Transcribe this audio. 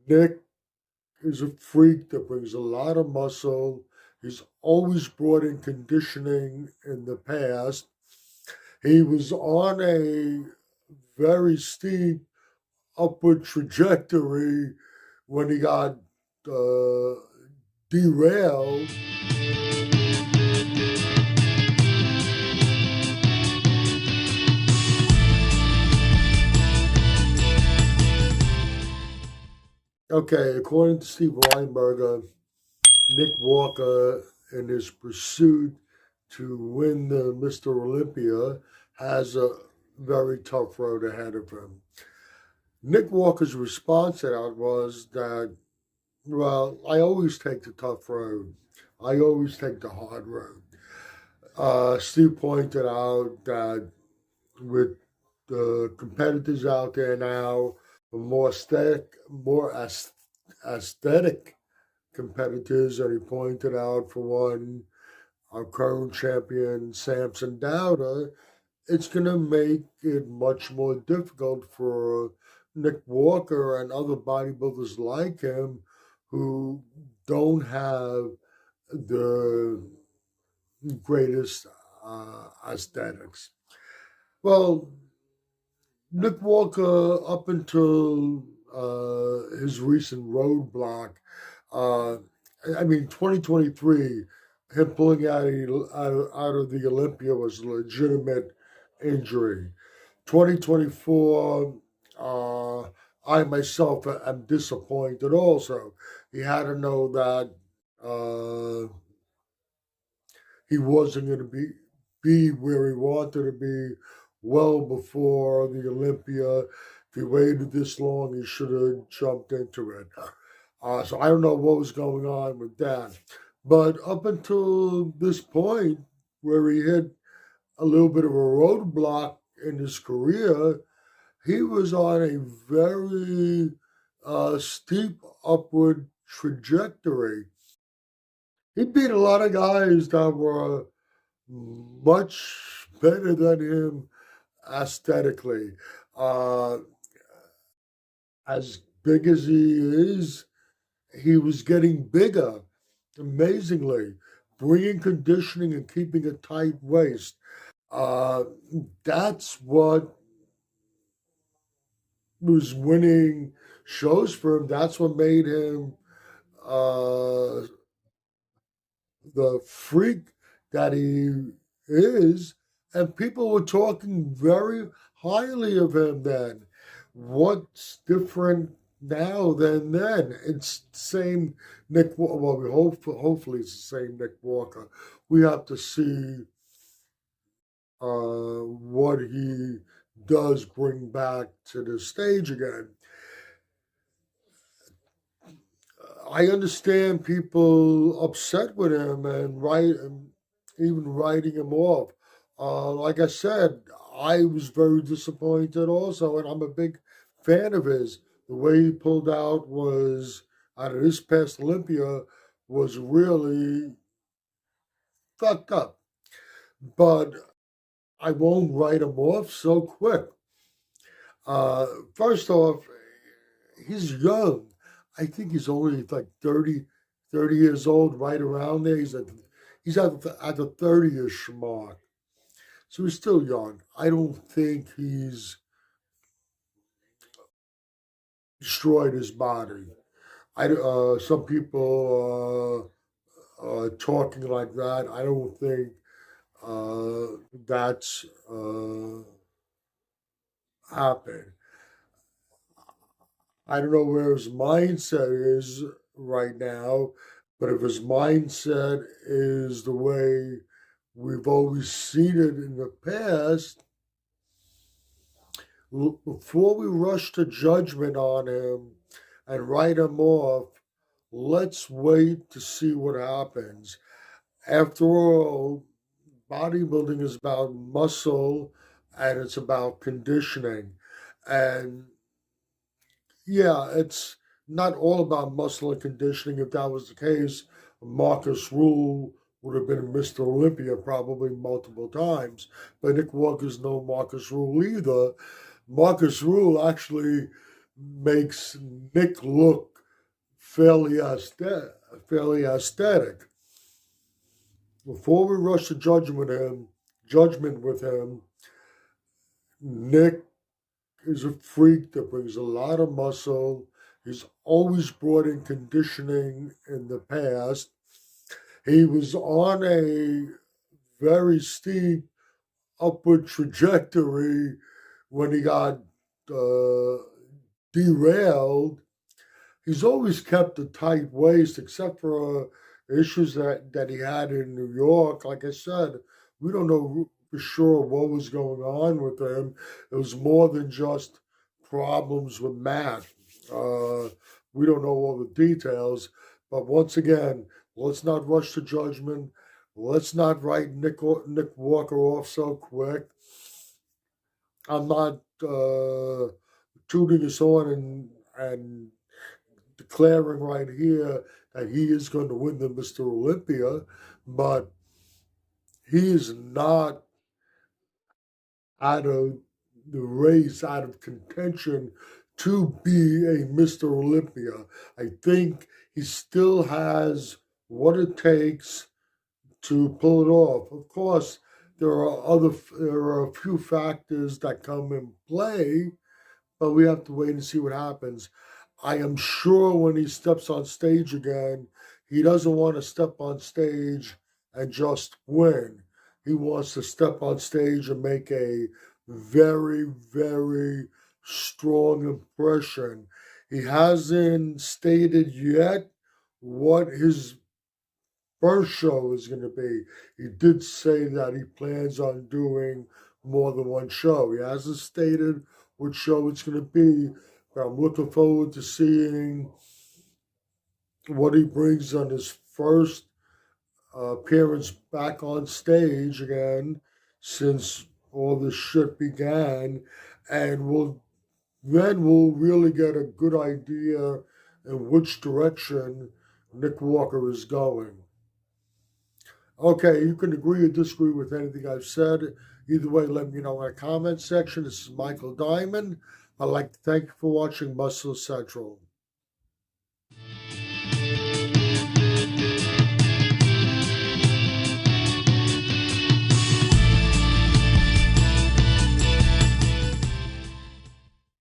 Nick is a freak that brings a lot of muscle. He's always brought in conditioning in the past. He was on a very steep upward trajectory when he got uh, derailed. Okay, according to Steve Weinberger, Nick Walker, in his pursuit to win the Mr. Olympia, has a very tough road ahead of him. Nick Walker's response to that was that, well, I always take the tough road. I always take the hard road. Steve pointed out that with the competitors out there now, the more aesthetic competitors, and he pointed out, for one, our current champion, Samson Dowder, it's going to make it much more difficult for Nick Walker and other bodybuilders like him who don't have the greatest aesthetics. Well, Nick Walker, up until his recent roadblock, uh, 2023, him pulling out of the Olympia was a legitimate injury. 2024, I myself am disappointed also. He had to know that he wasn't going to be where he wanted to be well before the Olympia. If he waited this long, he should have jumped into it. So I don't know what was going on with that. But up until this point, where he hit a little bit of a roadblock in his career, he was on a very steep upward trajectory. He beat a lot of guys that were much better than him aesthetically. Uh, as big as he is, he was getting bigger, amazingly, bringing conditioning and keeping a tight waist. Uh, that's what was winning shows for him. That's what made him uh, the freak that he is. And people were talking very highly of him then. What's different now than then? It's the same Nick. Well, we hopefully it's the same Nick Walker. We have to see what he does bring back to the stage again. I understand people upset with him and even writing him off. Like I said, I was very disappointed also, and I'm a big fan of his. The way he pulled out of this past Olympia was really fucked up. But I won't write him off so quick. First off, he's young. I think he's only like 30 years old, right around there. At the 30-ish mark. So he's still young. I don't think he's destroyed his body. Some people talking like that. I don't think that's happened. I don't know where his mindset is right now, but if his mindset is the way we've always seen it in the past, before we rush to judgment on him and write him off, let's wait to see what happens. After all, bodybuilding is about muscle and it's about conditioning. And yeah, it's not all about muscle and conditioning. If that was the case, Marcus Rule would have been Mr. Olympia probably multiple times. But Nick Walker's no Marcus Rule either. Marcus Rule actually makes Nick look fairly aesthetic. Before we rush to judgment with him, Nick is a freak that brings a lot of muscle. He's always brought in conditioning in the past. He was on a very steep upward trajectory when he got uh, derailed. He's always kept a tight waist, except for issues that he had in New York. Like I said, we don't know for sure what was going on with him. It was more than just problems with Matt. We don't know all the details, but once again, let's not rush to judgment. Let's not write Nick Walker off so quick. I'm not tooting his horn and declaring right here that he is going to win the Mr. Olympia, but he is not out of the race, out of contention to be a Mr. Olympia. I think he still has what it takes to pull it off. Of course, there are a few factors that come in play, but we have to wait and see what happens. I am sure when he steps on stage again, he doesn't want to step on stage and just win. He wants to step on stage and make a very, very strong impression. He hasn't stated yet what his first show is going to be. He did say that he plans on doing more than one show. He hasn't stated what show it's going to be, but I'm looking forward to seeing what he brings on his first appearance back on stage again since all this shit began, and we'll really get a good idea in which direction Nick Walker is going. Okay, you can agree or disagree with anything I've said. Either way, let me know in the comment section. This is Michael Diamond. I'd like to thank you for watching Muscle Central.